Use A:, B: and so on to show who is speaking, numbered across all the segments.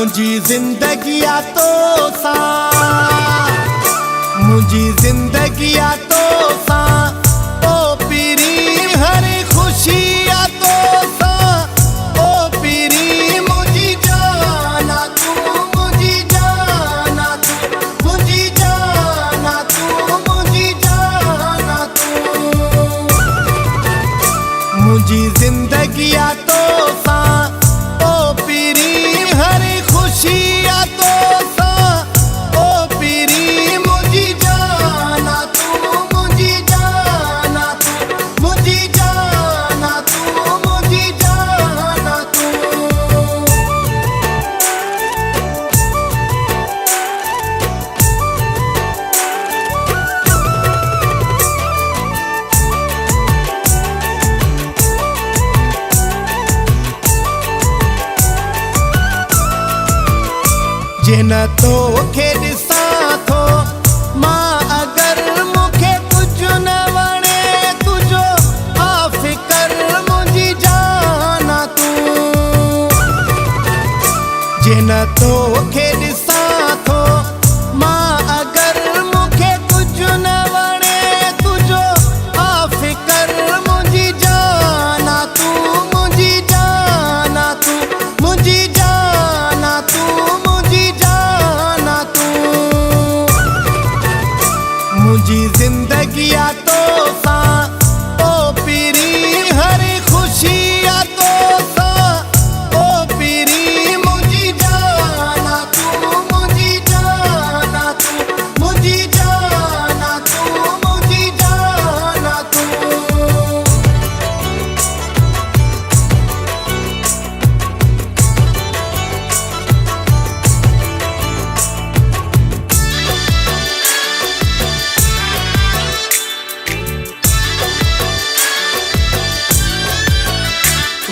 A: मुझी जिंदगिया तो सा, मुझी जिंदगिया तो सा, ओ पीरी हर खुशिया तो सा, ओ पीरी मुझी जाना तू, मुझी जाना तू, मुझी जाना तू, मुझी जाना तू, मुझी जिंदगिया तो सा, ओ पीरी हर खुशिया तो सा, ओ पीरी मुझी जाना तू, मुझी जाना तू, मुझी जाना तू, मुझी जाना तू। जिन तो खेड साथो मां अगर मुखे कुछ न वणे तुझो आफिकर मुझी जाना तू, जिन तो खेड साथो मां अगर मुखे कुछ न वणे तुझो आफिकर मुझी जाना तू, मुझी जाना तू, मुझी जाना तू, मुझी जाना तू, मुझी जिंदगिया तो सा, ओ पीरी हर खुशिया तो सा, ओ पीरी मुझी जाना तू, मुझी जाना तू, मुझी जाना तू, मुझी जाना तू।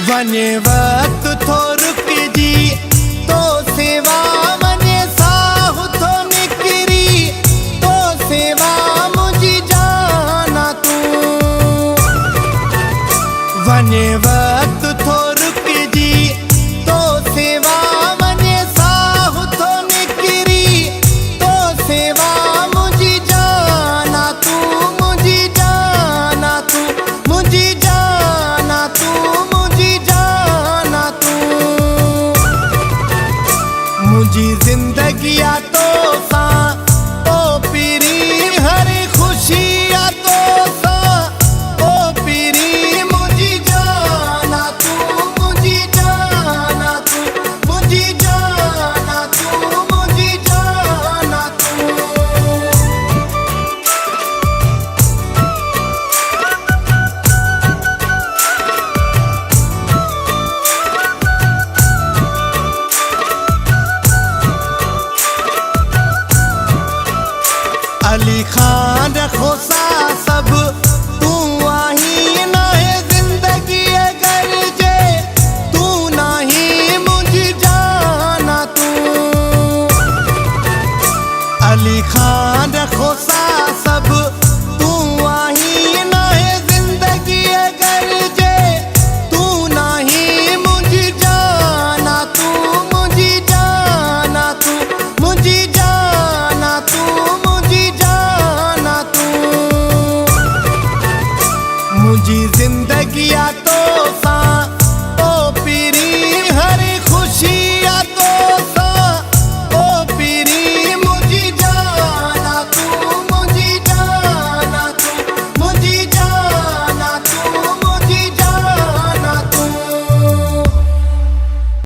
A: वने वक्त थो रुकजी तो सेवा वने साहु थो निकरी तो सेवा मुझी जाना तू, वने वक्त थो रुकजी तो सेवा वने साहु थो निकरी तो सेवा मुझी जाना तू, मुझी जाना तू, मुझी जाना तू, मुझी जाना तू, मुझी जिंदगिया